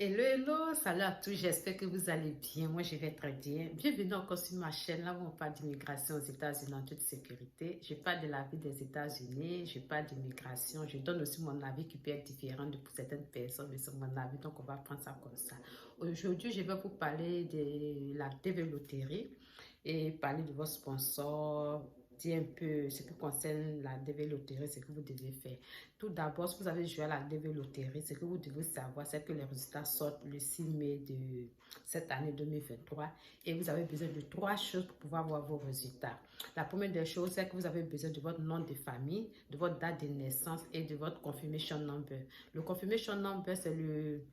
Hello, hello, salut à tous, j'espère que vous allez bien. Moi, je vais très bien. Bienvenue encore sur ma chaîne, là où on parle d'immigration aux États-Unis en toute sécurité. Je parle de la vie des États-Unis, je parle d'immigration, je donne aussi mon avis qui peut être différent de pour certaines personnes, mais c'est mon avis, donc on va prendre ça comme ça. Aujourd'hui, je vais vous parler de la dévéloterie et parler de vos sponsors, dire un peu ce qui concerne la dévéloterie, ce que vous devez faire. Tout d'abord, si vous avez joué à la dévéloterie, ce que vous devez savoir, c'est que les résultats sortent le 6 mai de cette année 2023 et vous avez besoin de trois choses pour pouvoir voir vos résultats. La première des choses, c'est que vous avez besoin de votre nom de famille, de votre date de naissance et de votre confirmation number. Le confirmation number, c'est le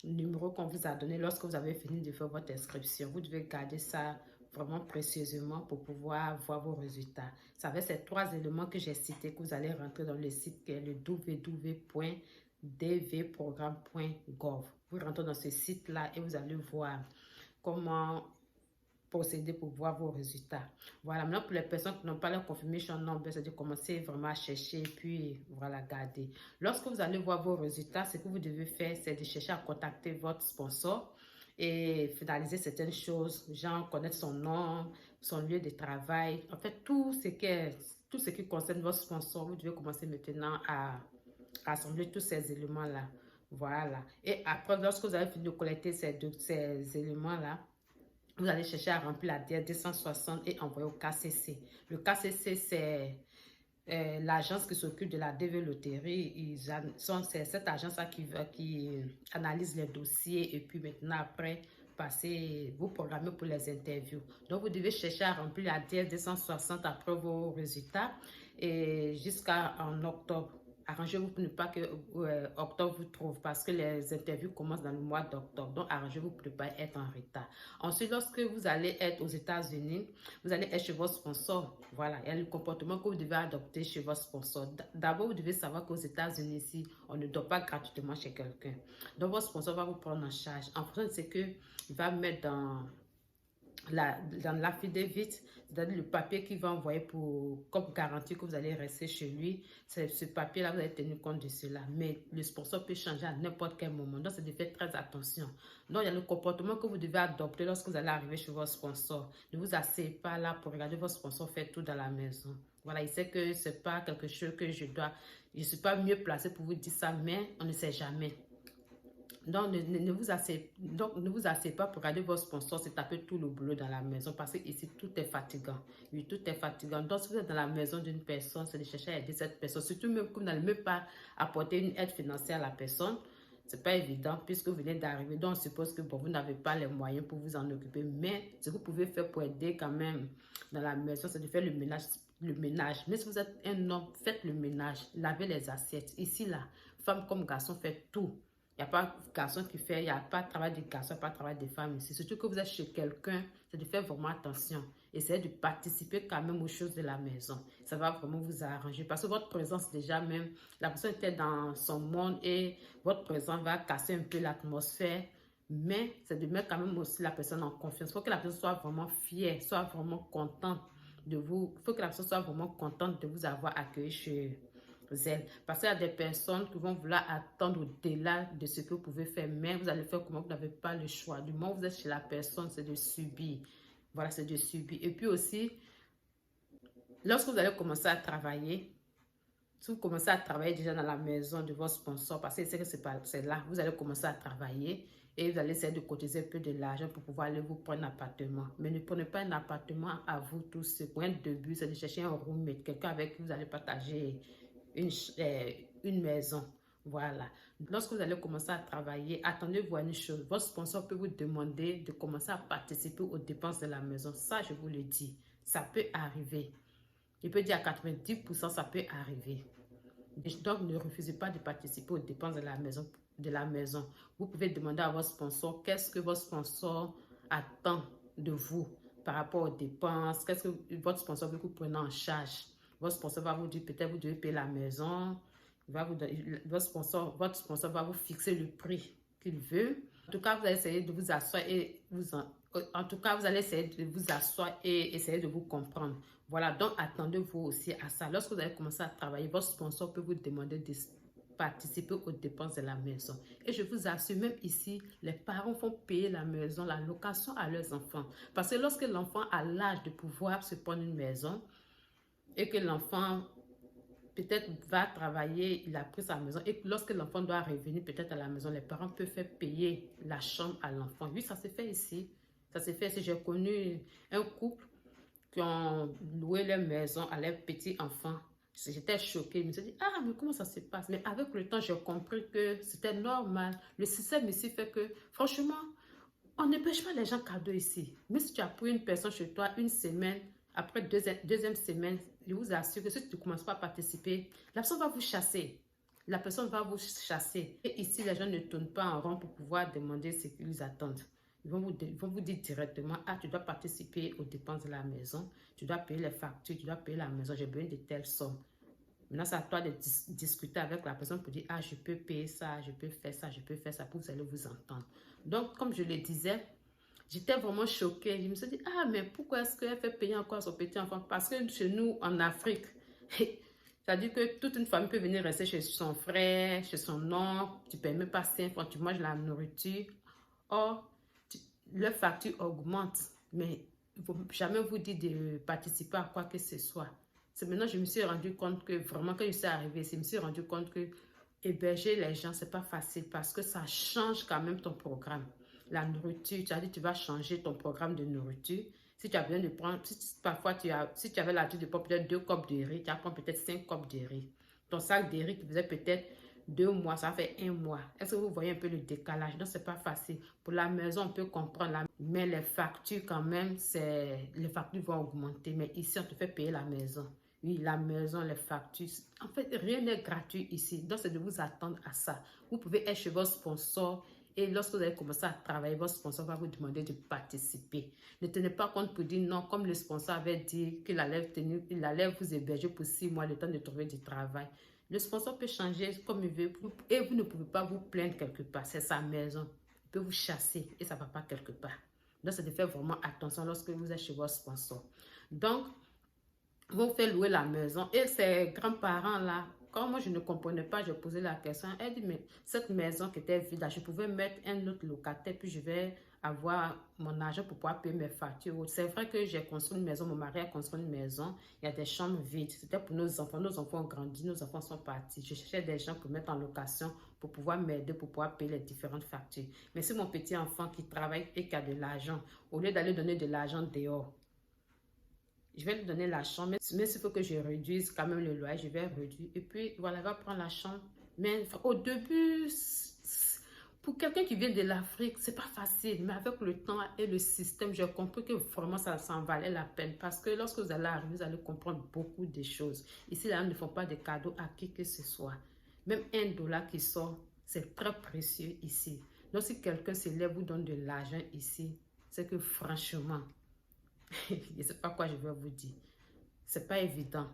numéro qu'on vous a donné lorsque vous avez fini de faire votre inscription. Vous devez garder ça vraiment précieusement pour pouvoir voir vos résultats. C'est avec ces trois éléments que j'ai cités que vous allez rentrer dans le site qui est le www.dvprogramme.gov. Vous rentrez dans ce site-là et vous allez voir comment procéder pour voir vos résultats. Voilà, maintenant pour les personnes qui n'ont pas leur confirmation number, c'est de commencer vraiment à chercher et puis voilà, garder. Lorsque vous allez voir vos résultats, ce que vous devez faire, c'est de chercher à contacter votre sponsor et finaliser certaines choses, genre connaître son nom, son lieu de travail, en fait tout ce qui concerne votre sponsor, vous devez commencer maintenant à rassembler tous ces éléments-là. Voilà. Et après, lorsque vous avez fini de collecter ces éléments-là, vous allez chercher à remplir la DIR 260 et envoyer au KCC. Le KCC, c'est l'agence qui s'occupe de la dévéloterie. C'est cette agence-là qui analyse les dossiers et puis maintenant, après, vous programmez pour les interviews. Donc, vous devez chercher à remplir la DIR 260 après vos résultats et jusqu'à en octobre. Arrangez-vous pour ne pas que octobre vous trouve parce que les interviews commencent dans le mois d'octobre. Donc, arrangez-vous pour ne pas être en retard. Ensuite, lorsque vous allez être aux États-Unis, vous allez être chez votre sponsor. Voilà, il y a le comportement que vous devez adopter chez votre sponsor. D'abord, vous devez savoir qu'aux États-Unis, ici, on ne dort pas gratuitement chez quelqu'un. Donc, votre sponsor va vous prendre en charge. En fonction de ce qu'il va mettre dans l'affidavit, c'est-à-dire le papier qu'il va envoyer comme garantie que vous allez rester chez lui. Ce papier-là, vous allez tenir compte de cela. Mais le sponsor peut changer à n'importe quel moment. Donc, c'est de faire très attention. Donc, il y a le comportement que vous devez adopter lorsque vous allez arriver chez votre sponsor. Ne vous asseyez pas là pour regarder votre sponsor faire tout dans la maison. Voilà, il sait que ce n'est pas quelque chose que je ne suis pas mieux placé pour vous dire ça, mais on ne sait jamais. Donc, ne vous asseyez pas pour regarder votre sponsor, c'est taper tout le boulot dans la maison parce que ici, tout est fatigant. Oui, tout est fatigant. Donc, si vous êtes dans la maison d'une personne, c'est de chercher à aider cette personne. Surtout même que vous n'allez même pas apporter une aide financière à la personne. C'est pas évident puisque vous venez d'arriver. Donc, on suppose que bon, vous n'avez pas les moyens pour vous en occuper. Mais ce que vous pouvez faire pour aider quand même dans la maison, c'est de faire le ménage. Mais si vous êtes un homme, faites le ménage. Lavez les assiettes. Ici, là, femme comme garçon, faites tout. Il n'y a pas de garçon qui fait, il n'y a pas de travail de garçon, il n'y a pas de travail de femme ici. Surtout que vous êtes chez quelqu'un, c'est de faire vraiment attention. Essayez de participer quand même aux choses de la maison. Ça va vraiment vous arranger. Parce que votre présence déjà même, la personne était dans son monde et votre présence va casser un peu l'atmosphère. Mais c'est de mettre quand même aussi la personne en confiance. Il faut que la personne soit vraiment fière, soit vraiment contente de vous. Il faut que la personne soit vraiment contente de vous avoir accueilli chez elle. Parce qu'il y a des personnes qui vont vouloir attendre au-delà de ce que vous pouvez faire, mais vous allez faire comment vous n'avez pas le choix. Du moment où vous êtes chez la personne, c'est de subir. Voilà, c'est de subir. Et puis aussi, lorsque vous allez commencer à travailler, si vous commencez à travailler déjà dans la maison de votre sponsor, parce que c'est là, vous allez commencer à travailler et vous allez essayer de cotiser un peu de l'argent pour pouvoir aller vous prendre un appartement. Mais ne prenez pas un appartement à vous tous. Ce point de début, c'est de chercher un roommate, quelqu'un avec qui vous allez partager une maison. Voilà. Lorsque vous allez commencer à travailler, attendez-vous à une chose. Votre sponsor peut vous demander de commencer à participer aux dépenses de la maison. Ça, je vous le dis. Ça peut arriver. Il peut dire à 90%, ça peut arriver. Donc, ne refusez pas de participer aux dépenses de la maison. Vous pouvez demander à votre sponsor qu'est-ce que votre sponsor attend de vous par rapport aux dépenses. Qu'est-ce que votre sponsor veut que vous preniez en charge. Votre sponsor va vous dire peut-être vous devez payer la maison. Votre sponsor va vous fixer le prix qu'il veut. En tout cas, vous allez essayer de vous asseoir et essayer de vous comprendre. Voilà, donc attendez-vous aussi à ça. Lorsque vous allez commencer à travailler, votre sponsor peut vous demander participer aux dépenses de la maison. Et je vous assure, même ici, les parents font payer la maison, la location à leurs enfants. Parce que lorsque l'enfant a l'âge de pouvoir se prendre une maison et que l'enfant peut-être va travailler, il a pris sa maison et lorsque l'enfant doit revenir peut-être à la maison, les parents peuvent faire payer la chambre à l'enfant. Oui, ça se fait ici. Ça se fait ici. J'ai connu un couple qui ont loué leur maison à leurs petits-enfants. J'étais choquée. Je me suis dit, ah, mais comment ça se passe? Mais avec le temps, j'ai compris que c'était normal. Le système ici fait que, franchement, on ne pêche pas les gens cadeaux ici. Mais si tu as pris une personne chez toi une semaine, après deuxième semaine, je vous assure que si tu ne commences pas à participer, la personne va vous chasser. La personne va vous chasser. Et ici, les gens ne tournent pas en rond pour pouvoir demander ce qu'ils attendent. Ils vont vous dire directement, ah, tu dois participer aux dépenses de la maison, tu dois payer les factures, tu dois payer la maison, j'ai besoin de telles sommes. Maintenant, c'est à toi de discuter avec la personne pour dire, ah, je peux payer ça, je peux faire ça, je peux faire ça, pour que vous allez vous entendre. Donc, comme je le disais, j'étais vraiment choquée. Je me suis dit, ah, mais pourquoi est-ce qu'elle fait payer encore son petit enfant? Parce que chez nous, en Afrique, c'est-à-dire que toute une famille peut venir rester chez son frère, chez son oncle, tu ne payes même pas 5 francs, tu manges la nourriture. Or, leur facture augmente, mais il ne faut jamais vous dire de participer à quoi que ce soit. C'est maintenant que je me suis rendu compte que vraiment, quand je suis arrivée ici, je me suis rendu compte que héberger les gens, ce n'est pas facile parce que ça change quand même ton programme. La nourriture, tu as dit tu vas changer ton programme de nourriture. Si tu as besoin de prendre, parfois si tu avais l'habitude de prendre peut-être 2 copes de riz, tu vas prendre peut-être 5 copes de riz. Ton sac de riz qui faisait peut-être 2 mois, ça fait 1 mois. Est-ce que vous voyez un peu le décalage? Donc, ce n'est pas facile. Pour la maison, on peut comprendre, mais les factures quand même, les factures vont augmenter. Mais ici, on te fait payer la maison. Oui, la maison, les factures. En fait, rien n'est gratuit ici. Donc, c'est de vous attendre à ça. Vous pouvez être chez votre sponsor et lorsque vous allez commencer à travailler, votre sponsor va vous demander de participer. Ne tenez pas compte pour dire non, comme le sponsor avait dit qu'il allait vous héberger pour 6 mois, le temps de trouver du travail. Le sponsor peut changer comme il veut et vous ne pouvez pas vous plaindre quelque part. C'est sa maison. Il peut vous chasser et ça ne va pas quelque part. Donc, c'est de faire vraiment attention lorsque vous êtes chez votre sponsor. Donc, vous faites louer la maison et ces grands-parents-là, quand moi je ne comprenais pas, je posais la question. Elle dit, mais cette maison qui était vide, je pouvais mettre un autre locataire, puis je vais avoir mon argent pour pouvoir payer mes factures. C'est vrai que j'ai construit une maison, mon mari a construit une maison, il y a des chambres vides. C'était pour nos enfants ont grandi, nos enfants sont partis. Je cherchais des gens pour mettre en location, pour pouvoir m'aider, pour pouvoir payer les différentes factures. Mais c'est mon petit enfant qui travaille et qui a de l'argent, au lieu d'aller donner de l'argent dehors, je vais lui donner la chambre, mais s'il faut que je réduise quand même le loyer, je vais réduire. Et puis, voilà, il va prendre la chambre. Mais au début, pour quelqu'un qui vient de l'Afrique, c'est pas facile. Mais avec le temps et le système, j'ai compris que vraiment, ça en valait la peine. Parce que lorsque vous allez arriver, vous allez comprendre beaucoup de choses. Ici, là, on ne font pas de cadeaux à qui que ce soit. Même $1 qui sort, c'est très précieux ici. Donc, si quelqu'un se lève, vous donne de l'argent ici, c'est que franchement, je ne sais pas quoi je vais vous dire. C'est pas évident.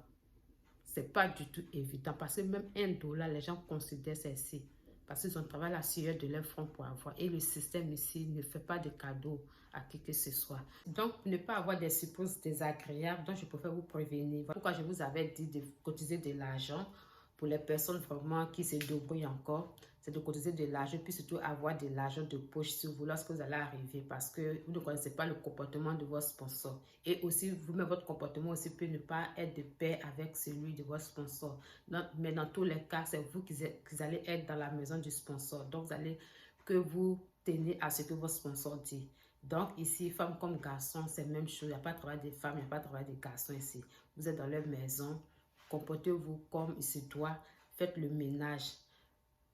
C'est pas du tout évident. Parce que même $1, les gens considèrent ceci. Parce qu'ils ont travaillé la sueur de leur front pour avoir. Et le système ici ne fait pas de cadeaux à qui que ce soit. Donc, pour ne pas avoir des suppositions désagréables, donc je préfère vous prévenir. Voilà pourquoi je vous avais dit de cotiser de l'argent pour les personnes vraiment qui se débrouillent encore. C'est de cotiser de l'argent, puis surtout avoir de l'argent de poche sur vous lorsque vous allez arriver parce que vous ne connaissez pas le comportement de votre sponsor. Et aussi, vous-même, votre comportement aussi peut ne pas être de pair avec celui de votre sponsor. Donc, mais dans tous les cas, c'est vous qui allez être dans la maison du sponsor. Donc, vous allez que vous tenez à ce que votre sponsor dit. Donc, ici, femmes comme garçons, c'est la même chose. Il n'y a pas de travail des femmes, il n'y a pas de travail des garçons ici. Vous êtes dans leur maison, comportez-vous comme il se doit, faites le ménage.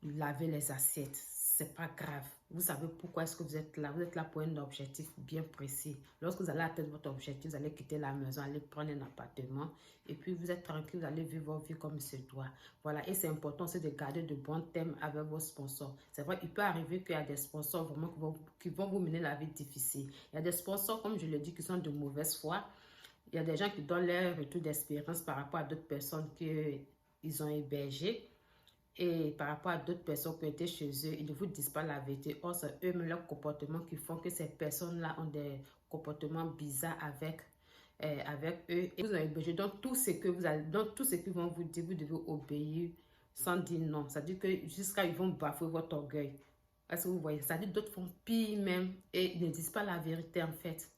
Lavez les assiettes, c'est pas grave. Vous savez pourquoi est-ce que vous êtes là. Vous êtes là pour un objectif bien précis. Lorsque vous allez atteindre votre objectif, vous allez quitter la maison, aller prendre un appartement et puis vous êtes tranquille, vous allez vivre votre vie comme il se doit. Voilà, et c'est important aussi de garder de bons thèmes avec vos sponsors. C'est vrai, il peut arriver qu'il y a des sponsors vraiment qui vont vous mener la vie difficile. Il y a des sponsors, comme je le dis, qui sont de mauvaise foi. Il y a des gens qui donnent leur retour d'expérience par rapport à d'autres personnes qu'ils ont hébergées. Et par rapport à d'autres personnes qui ont été chez eux, ils ne vous disent pas la vérité. Or, c'est eux-mêmes leurs comportements qui font que ces personnes-là ont des comportements bizarres avec eux. Et vous avez besoin. Donc, tout ce que vous allez, donc tout ce qu'ils vont vous dire, vous devez obéir sans dire non. Ça dit que jusqu'à ils vont bafouer votre orgueil. Est-ce que vous voyez? Ça dit d'autres font pire même et ils ne disent pas la vérité en fait.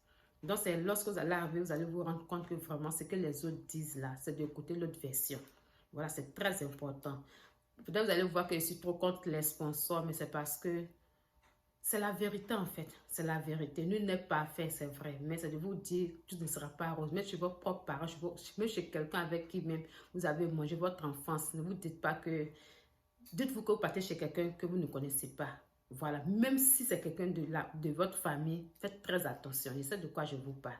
Donc c'est lorsque vous allez arriver, vous allez vous rendre compte que vraiment ce que les autres disent là, c'est d'écouter l'autre version. Voilà, c'est très important. Peut-être vous allez voir que je suis trop contre les sponsors, mais c'est parce que c'est la vérité en fait. C'est la vérité. Nul n'est pas fait, c'est vrai. Mais c'est de vous dire, tout ne sera pas rose. Même chez vos propres parents, même chez quelqu'un avec qui même vous avez mangé votre enfance, ne vous dites pas que... Dites-vous que vous partez chez quelqu'un que vous ne connaissez pas. Voilà. Même si c'est quelqu'un de votre famille, faites très attention. Je sais de quoi je vous parle.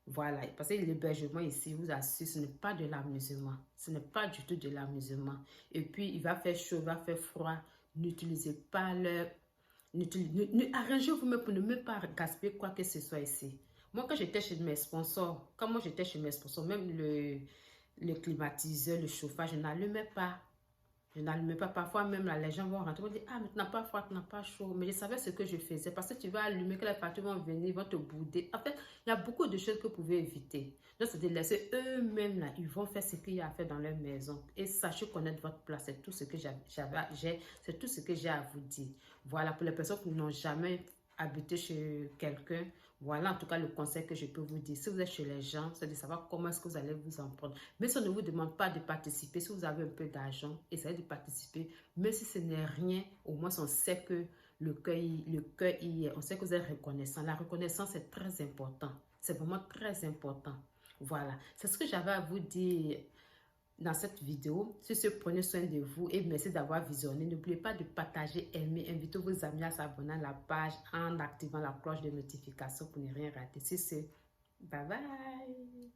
Voilà, parce que l'hébergement ici, vous assure, ce n'est pas de l'amusement. Ce n'est pas du tout de l'amusement. Et puis, il va faire chaud, il va faire froid. N'utilisez pas leur... Arrangez-vous même pour ne même pas gaspiller quoi que ce soit ici. Moi, quand j'étais chez mes sponsors, même le climatiseur, le chauffage, je n'allumais pas. Je n'allumais pas. Parfois même, là, les gens vont rentrer, vont dire, ah, mais tu n'as pas froid, tu n'as pas chaud. Mais je savais ce que je faisais. Parce que tu vas allumer, que les factures vont venir, ils vont te bouder. En fait, il y a beaucoup de choses que vous pouvez éviter. Donc, c'est de laisser eux-mêmes, là, ils vont faire ce qu'il y a à faire dans leur maison. Et sachez connaître votre place. C'est tout ce que c'est tout ce que j'ai à vous dire. Voilà, pour les personnes qui n'ont jamais habité chez quelqu'un, voilà en tout cas le conseil que je peux vous dire. Si vous êtes chez les gens, c'est de savoir comment est-ce que vous allez vous en prendre. Mais si on ne vous demande pas de participer, si vous avez un peu d'argent, essayez de participer. Même si ce n'est rien, au moins on sait que le cœur y est. On sait que vous êtes reconnaissant. La reconnaissance est très important. C'est vraiment très important. Voilà. C'est ce que j'avais à vous dire dans cette vidéo. Sur ce, prenez soin de vous et merci d'avoir visionné. N'oubliez pas de partager, aimer, invitez vos amis à s'abonner à la page en activant la cloche de notification pour ne rien rater. Sur ce, bye bye.